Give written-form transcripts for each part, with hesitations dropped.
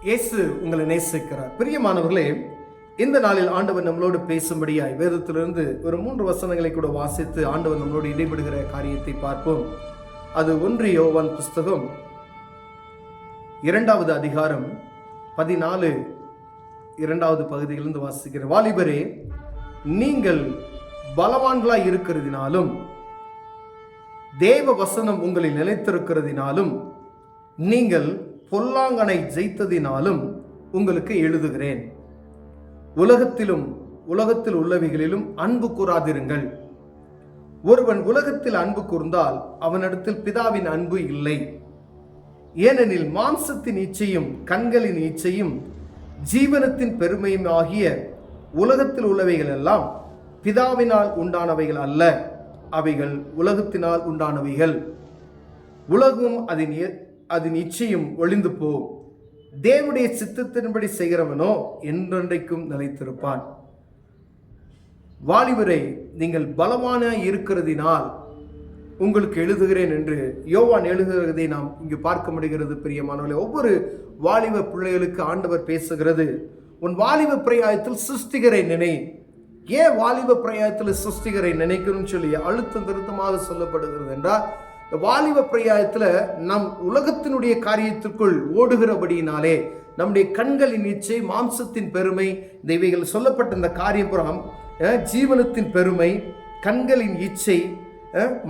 இயேசு உங்களை நேசிக்கிறார். பிரியமானவர்களே, இந்த நாளில் ஆண்டவர் நம்மளோடு பேசும்படியாய் வேதத்திலிருந்து ஒரு 3 வசனங்களை கூட வாசித்து ஆண்டவர் நம்மளோடு இடைபடுகிற காரியத்தை பார்ப்போம். அது 1 யோவான் புஸ்தகம் 2வது அதிகாரம் 14 2வது பகுதியிலிருந்து வாசிக்கிற. வாலிபரே, நீங்கள் பலவான்களாய் இருக்கிறதினாலும் தேவ வசனம் உங்களில் நிலைத்திருக்கிறதினாலும் நீங்கள் பொல்லாங்கனை ஜெயித்ததினாலும் உங்களுக்கு எழுதுகிறேன். உலகத்தில் உள்ளவைகளிலும் அன்பு கூறாதிருங்கள். ஒருவன் உலகத்தில் அன்பு கூர்ந்தால் அவனிடத்தில் பிதாவின் அன்பு இல்லை. ஏனெனில் மாம்சத்தின் இச்சையும் கண்களின் இச்சையும் ஜீவனத்தின் பெருமையும் ஆகிய உலகத்தில் உள்ளவைகள் எல்லாம் பிதாவினால் உண்டானவைகள் அல்ல, அவைகள் உலகத்தினால் உண்டானவைகள். உலகம் அதன் இச்சையும் ஒளிந்து போ. தேவனுடைய சித்தத்தின்படி செய்கிறவனோ என்றென்றைக்கும் நிலைத்திருப்பான். வாலிபரை, நீங்கள் பலவானாய் இருக்கிறதினால் உங்களுக்கு எழுதுகிறேன் என்று யோவான் எழுதுகிறதை நாம் இங்கு பார்க்க முடிகிறது. பிரியமானவர்களே, ஒவ்வொரு வாலிப பிள்ளைகளுக்கு ஆண்டவர் பேசுகிறது, உன் வாலிப பிரயாயத்தில் சிருஷ்டிகரை நினை. ஏன் வாலிப பிரயாயத்தில் சிருஷ்டிகரை நினைக்கணும்னு சொல்லி அழுத்தம் திருத்தமாக சொல்லப்படுகிறது என்றால், வாலிப பிரயாயத்தில் நம் உலகத்தினுடைய காரியத்திற்குள் ஓடுகிறபடியினாலே நம்முடைய கண்களின் இச்சை, மாம்சத்தின் பெருமை, இவைகள் சொல்லப்பட்ட இந்த காரியப்புறம் ஜீவனத்தின் பெருமை, கண்களின் இச்சை,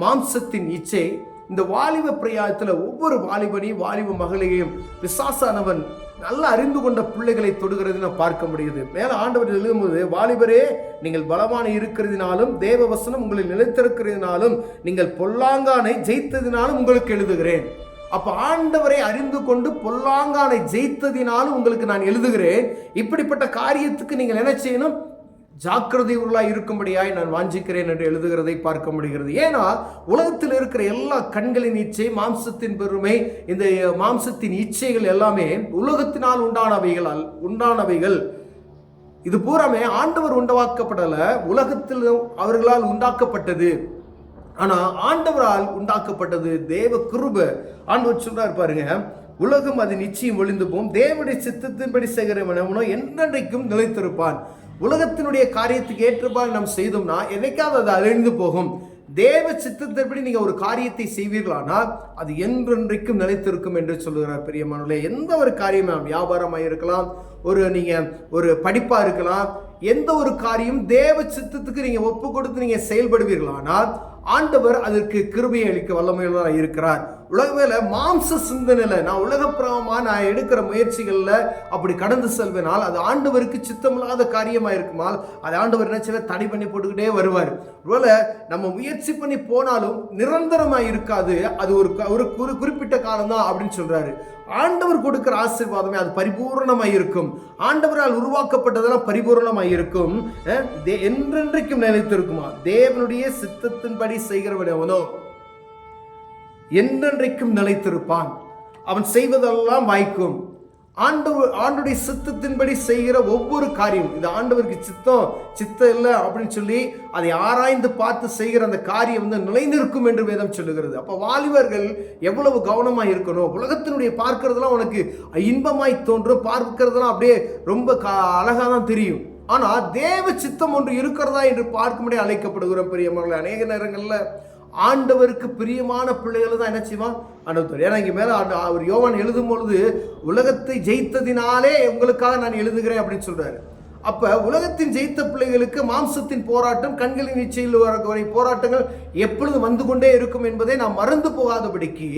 மாம்சத்தின் இச்சை, இந்த வாலிப பிரயாயத்தில் ஒவ்வொரு வாலிபனையும் வாலிப மகளையும் பிசாசானவன் நல்லா அறிந்து கொண்ட பிள்ளைகளை தொடுகிறது நான் பார்க்க முடியுது. மேல ஆண்டவர் எழுதும்போது, வாலிபரே, நீங்கள் பலமான இருக்கிறதினாலும் தேவ வசனம் உங்களில் நிலைத்திருக்கிறதினாலும் நீங்கள் பொல்லாங்கானை ஜெயித்ததினாலும் உங்களுக்கு எழுதுகிறேன். அப்ப ஆண்டவரை அறிந்து கொண்டு பொல்லாங்கானை ஜெயித்ததினாலும் உங்களுக்கு நான் எழுதுகிறேன். இப்படிப்பட்ட காரியத்துக்கு நீங்கள் என்ன செய்யணும்? ஜாக்கிரதை உள்ளாய் இருக்கும்படியாய் நான் வாஞ்சிக்கிறேன் என்று எழுதுகிறதை பார்க்க முடிகிறது. ஏன்னா உலகத்தில் இருக்கிற எல்லா கண்களின் இச்சை, மாம்சத்தின் பெருமை, இந்த மாம்சத்தின் இச்சைகள் எல்லாமே உலகத்தினால் உண்டானவைகள். இது பூராமே ஆண்டவர் உண்டாக்கப்படல, உலகத்தில் அவர்களால் உண்டாக்கப்பட்டது. ஆனா ஆண்டவரால் உண்டாக்கப்பட்டது தேவ கிருபை. ஆண்டவர் சொல்றாரு பாருங்க, உலகம் அதன் நிச்சயம் ஒளிந்து போம், தேவனுடைய சித்தத்தின்படி செய்கிறவனோ என்றென்றைக்கும் நிலைத்திருப்பான். உலகத்தினுடைய காரியத்துக்கு ஏற்றபாடு நாம் செய்தோம்னா என்னைக்காவது அது அழிந்து போகும். தேவ சித்தத்தின்படி நீங்க ஒரு காரியத்தை செய்வீர்களானால் அது என்றென்றைக்கும் நிலைத்திருக்கும் என்று சொல்லுகிறார். பிரியமானவர்களே, எந்த ஒரு காரியமும், வியாபாரமாக இருக்கலாம், நீங்க ஒரு படிப்பா இருக்கலாம், எந்த ஒரு காரியம் தேவ சித்தத்துக்கு நீங்க ஒப்பு கொடுத்து நீங்க செயல்படுவீர்களானால் ஆண்டவர் அதற்கு கிருபையை அளிக்க வல்லமையுள்ளவராக இருக்கிறார். உலகவேல மாம்ச சிந்தனையில நான் உலகப்பிரமமா நான் எடுக்கிற முயற்சிகள்ல அப்படி கடந்து செல்வேனால் அது ஆண்டவருக்கு சித்தமில்லாத காரியமா இருக்குமால் அது ஆண்டவர் என்ன செய்ய தடை பண்ணி போட்டுக்கிட்டே வருவார். ஒருவேளை நம்ம முயற்சி பண்ணி போனாலும் நிரந்தரமா இருக்காது, அது ஒரு குறிப்பிட்ட காலம் தான் அப்படின்னு சொல்றாரு. ஆண்டவர் கொடுக்கிற ஆசீர்வாதமே அது பரிபூர்ணமாய் இருக்கும். ஆண்டவரால் உருவாக்கப்பட்டதெல்லாம் பரிபூர்ணமாய் இருக்கும், என்றென்றைக்கும் நிலைத்திருக்குமா. தேவனுடைய சித்தத்தின்படி செய்கிறவனோ என்றென்றைக்கும் நிலைத்திருப்பான். அவன் செய்வதெல்லாம் வாய்க்கும். ஆண்டவருடைய சித்தத்தின்படி செய்கிற ஒவ்வொரு காரியம், இது ஆண்டவருக்கு சித்தம் இல்லை அப்படின்னு சொல்லி அதை ஆராய்ந்து பார்த்து செய்கிற அந்த காரியம் நிலைநிற்கும் என்று வேதம் சொல்லுகிறது. அப்ப வாலிபர்கள் எவ்வளவு கவனமாய் இருக்கணும். உலகத்தினுடைய பார்க்கறதெல்லாம் உனக்கு இன்பமாய் தோன்றும், பார்க்கிறதெல்லாம் அப்படியே ரொம்ப அழகா தான் தெரியும். ஆனா தேவ சித்தம் ஒன்று இருக்கிறதா என்று பார்க்கும்படி அழைக்கப்படுகிறோம். பிரியமானவர்களே, அநேக நேரங்கள்ல ஆண்டவருக்கு பிரியமான பிள்ளைகள் தான் என்ன செய்வான் ஆண்டவர். ஏன்னா இங்க மேல அவர் யோவான் எழுதும் பொழுது உலகத்தை ஜெயித்ததினாலே உங்களுக்காக நான் எழுதுகிறேன் அப்படின்னு சொல்றாரு. அப்ப உலகத்தின் ஜெயித்த பிள்ளைகளுக்கு மாம்சத்தின் போராட்டம், கண்களின் இச்சையில் வரை போராட்டங்கள் எப்பொழுது வந்து கொண்டே இருக்கும் என்பதை நாம் மறந்து போகாதபடிக்கு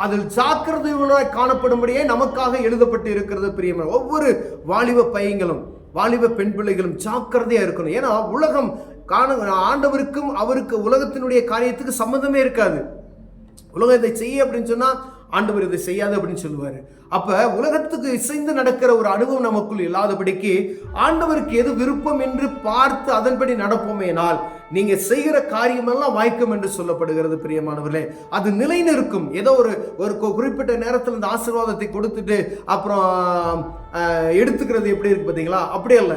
அதில் ஜாக்கிரதையுள்ளதாய் காணப்படும்படியே நமக்காக எழுதப்பட்டு இருக்கிறது. பிரியமான ஒவ்வொரு வாலிப பையங்களும் வாலிப பெண் பிள்ளைகளும் ஜாக்கிரதையா இருக்கணும். ஏன்னா உலகம் ஆண்டவருக்கும் அவருக்கு உலகத்தினுடைய காரியத்துக்கு சம்மந்தமே இருக்காது. உலகம் இதை செய்ய அப்படின்னு சொன்னா ஆண்டவர் இதை செய்யாது அப்படின்னு சொல்லுவாரு. அப்ப உலகத்துக்கு இசைந்து நடக்கிற ஒரு அனுபவம் நமக்குள் இல்லாதபடிக்கு ஆண்டவருக்கு எது விருப்பம் என்று பார்த்து அதன்படி நடப்போமேனால் நீங்க செய்கிற காரியமெல்லாம் வாய்க்கும் என்று சொல்லப்படுகிறது. பிரியமானவர்களே, அது நிலை நிற்கும். ஏதோ ஒரு குறிப்பிட்ட நேரத்தில் இந்த ஆசீர்வாதத்தை கொடுத்துட்டு அப்புறம் எடுத்துக்கிறது எப்படி இருக்கு பார்த்தீங்களா? அப்படி அல்ல,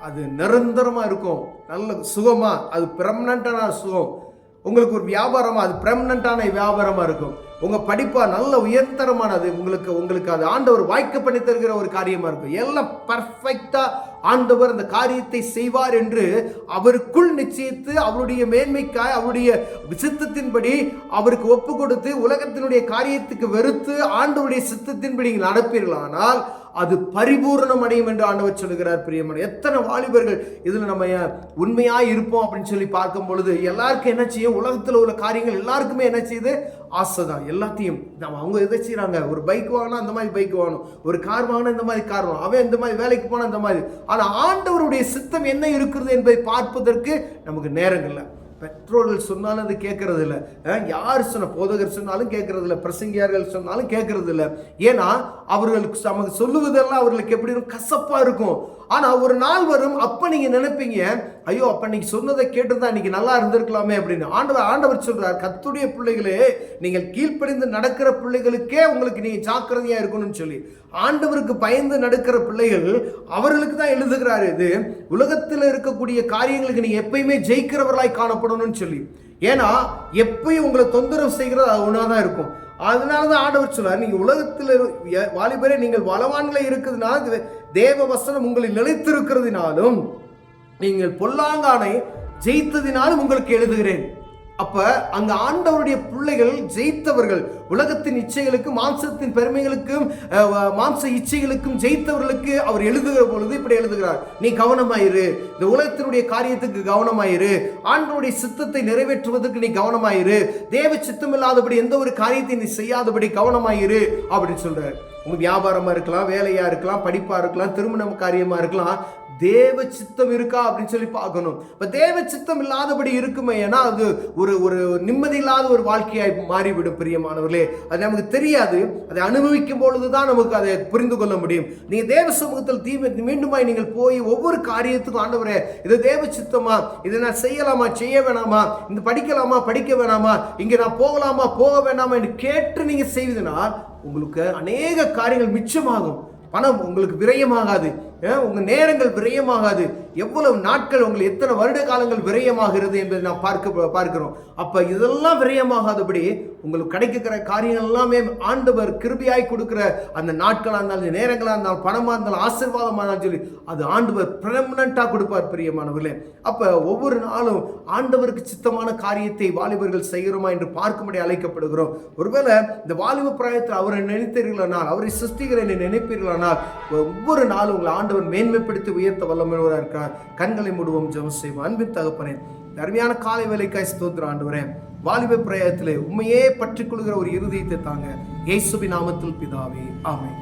அது நிரந்தரமா இருக்கும், நல்ல சுகமா, அது பெர்மனண்டான சுகம். உங்களுக்கு ஒரு வியாபாரமா அது பெர்மனண்டான வியாபாரமா இருக்கும். உங்க படிப்பா நல்ல உயர்தரமானது, உங்களுக்கு அது ஆண்டவர் வாய்க்க பண்ணி தருகிற ஒரு காரியமா இருக்கும். எல்லாம் பர்ஃபெக்டா ஆண்டவர் அந்த காரியத்தை செய்வார் என்று அவருக்குள் நிச்சயித்து, அவருடைய மேன்மைக்காய், அவருடைய சித்தத்தின்படி அவருக்கு ஒப்பு கொடுத்து, உலகத்தினுடைய காரியத்துக்கு வெறுத்து ஆண்டவருடைய சித்தத்தின்படி நடப்பீர்களானால் அது பரிபூர்ணம் அடையும் என்று ஆண்டவர் சொல்லுகிறார். பிரியமான எத்தனை வாலிபர்கள் இதுல நம்ம உண்மையா இருப்போம் அப்படின்னு சொல்லி பார்க்கும் பொழுது எல்லாருக்கும் என்ன செய்யும், உலகத்தில் உள்ள காரியங்கள் எல்லாருக்குமே என்ன செய்யுது, ஆசைதான். எல்லாத்தையும் அவங்க எதை செய்யறாங்க, ஒரு பைக் வாங்கினா அந்த மாதிரி பைக் வாங்கணும், ஒரு கார் வாங்கினா இந்த மாதிரி கார் வாங்கணும், அவன் இந்த மாதிரி வேலைக்கு போனா இந்த மாதிரி. ஆனா ஆண்டவருடைய சித்தம் என்ன இருக்கிறது என்பதை பார்ப்பதற்கு நமக்கு நேரங்கள்ல. பெற்றோர்கள் சொன்னாலும் அது கேட்கறது இல்லை, யார் சொன்ன போதகர் சொன்னாலும் கேட்கறது இல்லை, பிரசங்கியார்கள் சொன்னாலும் கேட்கறது இல்லை. ஏன்னா அவர்களுக்கு நமக்கு சொல்லுவதெல்லாம் அவர்களுக்கு எப்படி இருக்கும், கசப்பா இருக்கும். ஆனா ஒரு நாள் வரும், அப்ப நீங்க நினைப்பீங்க, ஐயோ அப்ப நீங்க சொன்னதை கேட்டுதான் இன்னைக்கு நல்லா இருந்திருக்கலாமே அப்படின்னு. ஆண்டவர் சொல்றார், கர்த்தருடைய பிள்ளைகளே, நீங்கள் கீழ்ப்படிந்து நடக்கிற பிள்ளைகளுக்கே உங்களுக்கு நீங்க ஜாக்கிரதையா இருக்கணும்னு சொல்லி. ஆண்டவருக்கு பயந்து நடக்கிற பிள்ளைகள் அவர்களுக்கு தான் எழுதுகிறாரு. இது உலகத்தில் இருக்கக்கூடிய காரியங்களுக்கு நீங்க எப்பயுமே ஜெயிக்கிறவர்களாய் காணப்படணும்னு சொல்லி. ஏன்னா எப்பயும் உங்களை தொந்தரவு செய்கிறது அது ஒன்னாதான் இருக்கும். அதனாலதான் ஆண்டவர் சொல்றார், நீங்க உலகத்தில் வாலிபரே நீங்கள் பலவான்களை இருக்கிறதுனால, தேவ வசனம் உங்களில் நிலைத்திருக்கிறதுனாலும், நீங்கள் பொல்லாங்கானை ஜெயித்ததினாலும் உங்களுக்கு எழுதுகிறேன். அப்ப அங்க ஆண்டவருடைய பிள்ளைகள் ஜெயித்தவர்கள், உலகத்தின் இச்சைகளுக்கும் மாம்சத்தின் பெருமைகளுக்கும் மாம்ச இச்சைகளுக்கும் ஜெயித்தவர்களுக்கு அவர் எழுதுகிற பொழுது இப்படி எழுதுகிறார், நீ கவனமாயிரு, இந்த உலகத்தினுடைய காரியத்துக்கு கவனமாயிரு, ஆண்டவருடைய சித்தத்தை நிறைவேற்றுவதற்கு நீ கவனமாயிரு, தேவ சித்தம் இல்லாதபடி எந்த ஒரு காரியத்தை நீ செய்யாதபடி கவனமாயிரு அப்படின்னு சொல்றாரு. உங்க வியாபாரமா இருக்கலாம், வேலையா இருக்கலாம், படிப்பா இருக்கலாம், திருமண காரியமா இருக்கலாம், தேவ சித்தம் இருக்கா அப்படின்னு சொல்லி பார்க்கணும். இப்ப தேவ சித்தம் இல்லாதபடி இருக்குமே, ஏன்னா அது ஒரு நிம்மதி இல்லாத ஒரு வாழ்க்கையாய் மாறிவிடும். பிரியமானவர்களே, அது நமக்கு தெரியாது, அதை அனுபவிக்கும் பொழுதுதான் நமக்கு அதை புரிந்து கொள்ள முடியும். நீங்க தேவ சமூகத்தில் மீண்டுமாய் நீங்கள் போய் ஒவ்வொரு காரியத்துக்கும், ஆண்டவரே இது தேவ சித்தமா, இதை நான் செய்யலாமா செய்ய வேணாமா, இந்த படிக்கலாமா படிக்க வேணாமா, இங்க நான் போகலாமா போக வேணாமா என்று கேட்டு நீங்க செய்வதனால் உங்களுக்கு அநேக காரியங்கள் மிச்சமாகும். பணம் உங்களுக்கு விரயமாகாது, உங்க நேரங்கள் விரயமாகாது. எவ்வளவு நாட்கள், உங்களுக்கு எத்தனை வருட காலங்கள் விரயமாகிறது என்பதை நாம் பார்க்கிறோம். அப்ப இதெல்லாம் விரயமாகாதபடி உங்களுக்கு கிடைக்கிற காரியங்கள் எல்லாமே ஆண்டவர் கிருபையாய் கொடுக்கிற அந்த நாட்களா இருந்தாலும், நேரங்களா இருந்தாலும், பணமா இருந்தாலும், ஆசீர்வாதமா இருந்தாலும் சொல்லி அது ஆண்டவர் பெர்மனண்டா கொடுப்பார். பிரியமானவர்களே, அப்ப ஒவ்வொரு நாளும் ஆண்டவருக்கு சித்தமான காரியத்தை வாலிபர்கள் செய்கிறோமா என்று பார்க்கும்படி அழைக்கப்படுகிறோம். ஒருவேளை இந்த வாலிப பிராயத்தில் அவரை நினைத்தீர்களானால், அவரை சிருஷ்டிகரை நினைப்பீர்களானால், ஒவ்வொரு நாளும் உங்களை ஆண்டவர் மேன்மைப்படுத்தி உயர்த்த வல்லமையோராக இருக்கிறார். கண்களை மூடுவோம், ஜெபம் செய்வோம். அன்பின் தகப்பனே, அருமையான காலை வேலைக்காய் ஸ்தோத்திரம் ஆண்டவரே. வாலிப பிரயாணத்திலே உண்மையே பற்றிக் கொள்கிற ஒரு இருதயத்தை தாங்க, இயேசுவின் நாமத்தில் பிதாவே, ஆமென்.